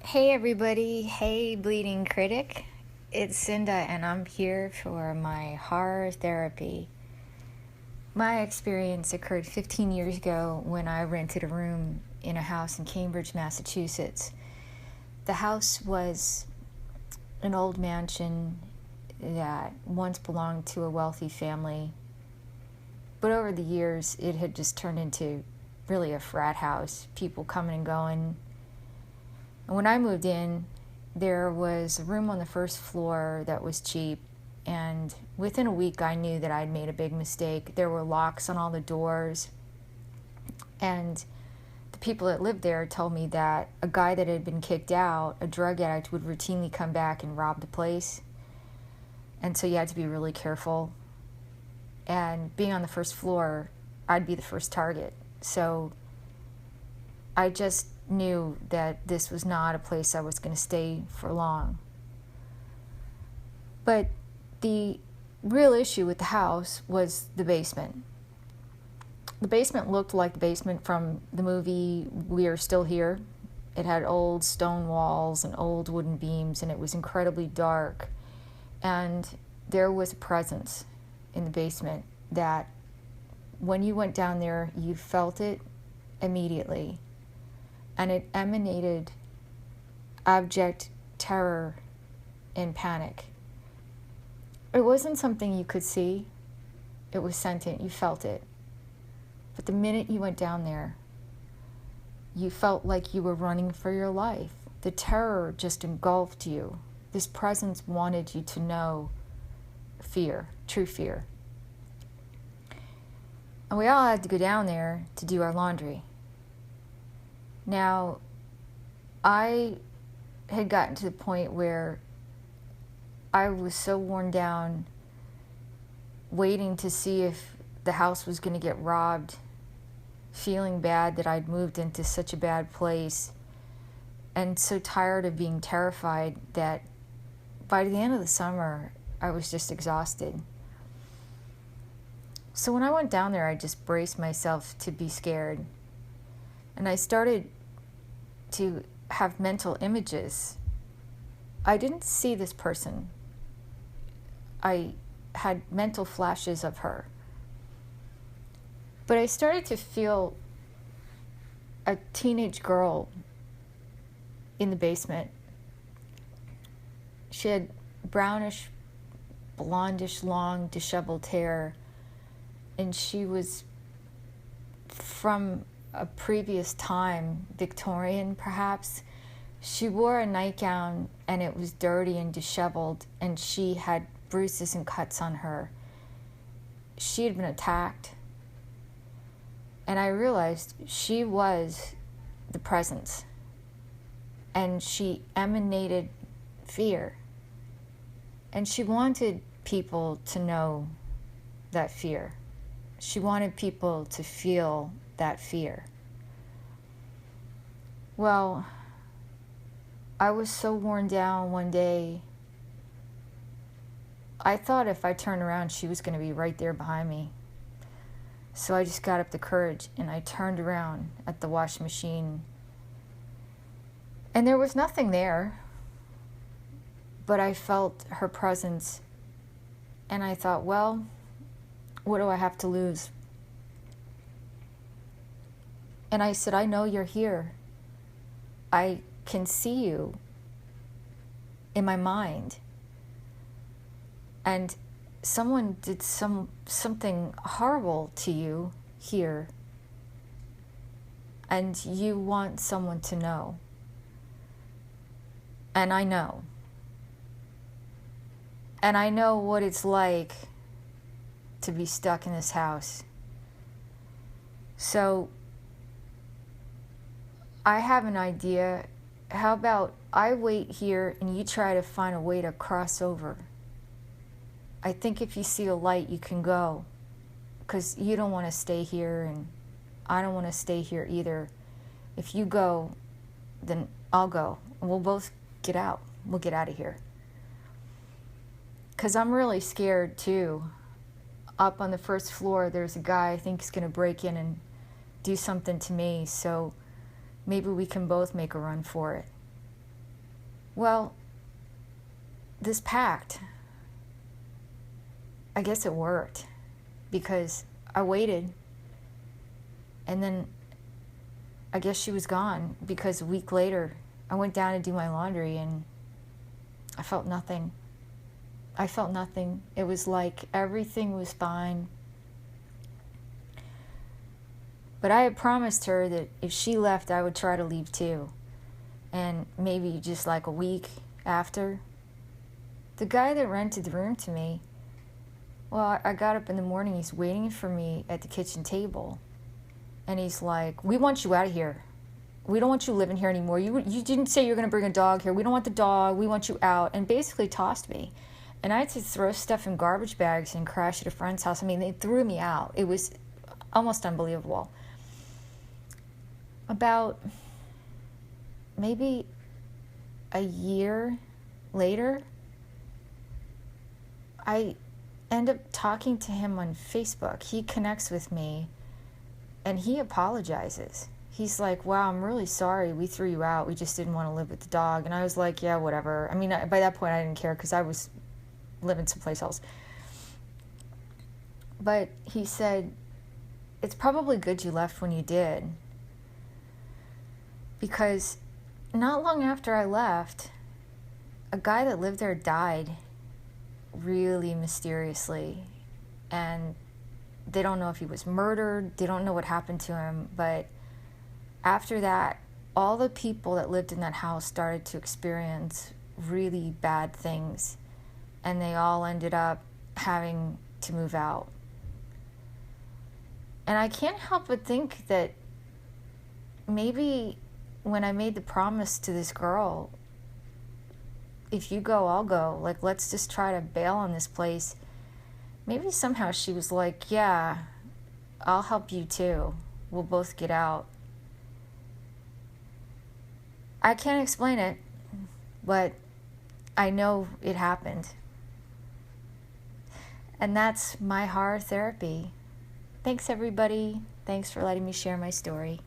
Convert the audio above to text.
Hey everybody, hey Bleeding Critic. It's Cinda and I'm here for my horror therapy. My experience occurred 15 years ago when I rented a room in a house in Cambridge, Massachusetts. The house was an old mansion that once belonged to a wealthy family, but over the years it had just turned into really a frat house, people coming and going. And when I moved in, there was a room on the first floor that was cheap, and within a week I knew that I'd made a big mistake. There were locks on all the doors, and the people that lived there told me that a guy that had been kicked out, a drug addict, would routinely come back and rob the place, and so you had to be really careful. And being on the first floor, I'd be the first target. So I just knew that this was not a place I was going to stay for long. But the real issue with the house was the basement. The basement looked like the basement from the movie We Are Still Here. It had old stone walls and old wooden beams, and it was incredibly dark. And there was a presence in the basement that when you went down there, you felt it immediately. And it emanated abject terror and panic. It wasn't something you could see. It was sentient. You felt it. But the minute you went down there, you felt like you were running for your life. The terror just engulfed you. This presence wanted you to know fear, true fear. And we all had to go down there to do our laundry. Now, I had gotten to the point where I was so worn down waiting to see if the house was going to get robbed, feeling bad that I'd moved into such a bad place, and so tired of being terrified that by the end of the summer, I was just exhausted. So when I went down there, I just braced myself to be scared. And I started to have mental images. I didn't see this person. I had mental flashes of her. But I started to feel a teenage girl in the basement. She had brownish, blondish, long, disheveled hair, and she was from a previous time, Victorian perhaps. She wore a nightgown and it was dirty and disheveled, and she had bruises and cuts on her. She had been attacked. And I realized she was the presence. And she emanated fear. And she wanted people to know that fear. She wanted people to feel that fear. Well, I was so worn down one day. I thought if I turned around, she was going to be right there behind me. So I just got up the courage and I turned around at the washing machine. And there was nothing there, but I felt her presence. And I thought, well, what do I have to lose? And I said, I know you're here. I can see you in my mind. And someone did something horrible to you here. And you want someone to know. And I know. And I know what it's like to be stuck in this house. So I have an idea. How about I wait here and you try to find a way to cross over? I think if you see a light, you can go. Because you don't want to stay here, and I don't want to stay here either. If you go, then I'll go. And we'll both get out. We'll get out of here. Because I'm really scared too. Up on the first floor, there's a guy I think is going to break in and do something to me. So maybe we can both make a run for it. Well, this pact, I guess it worked, because I waited, and then I guess she was gone, because a week later I went down to do my laundry and I felt nothing. I felt nothing. It was like everything was fine. But I had promised her that if she left, I would try to leave too. And maybe just like a week after, the guy that rented the room to me, well, I got up in the morning, he's waiting for me at the kitchen table. And he's like, "We want you out of here. We don't want you living here anymore. You didn't say you were going to bring a dog here. We don't want the dog. We want you out." And basically tossed me. And I had to throw stuff in garbage bags and crash at a friend's house. I mean, they threw me out. It was almost unbelievable. About maybe a year later, I end up talking to him on Facebook. He connects with me and he apologizes. He's like, "Wow, I'm really sorry we threw you out. We just didn't want to live with the dog." And I was like, "Yeah, whatever." I mean, by that point I didn't care because I was living someplace else. But he said, "It's probably good you left when you did." Because not long after I left, a guy that lived there died really mysteriously. And they don't know if he was murdered. They don't know what happened to him. But after that, all the people that lived in that house started to experience really bad things. And they all ended up having to move out. And I can't help but think that maybe when I made the promise to this girl, if you go, I'll go. Like, let's just try to bail on this place. Maybe somehow she was like, "Yeah, I'll help you too. We'll both get out." I can't explain it, but I know it happened. And that's my horror therapy. Thanks, everybody. Thanks for letting me share my story.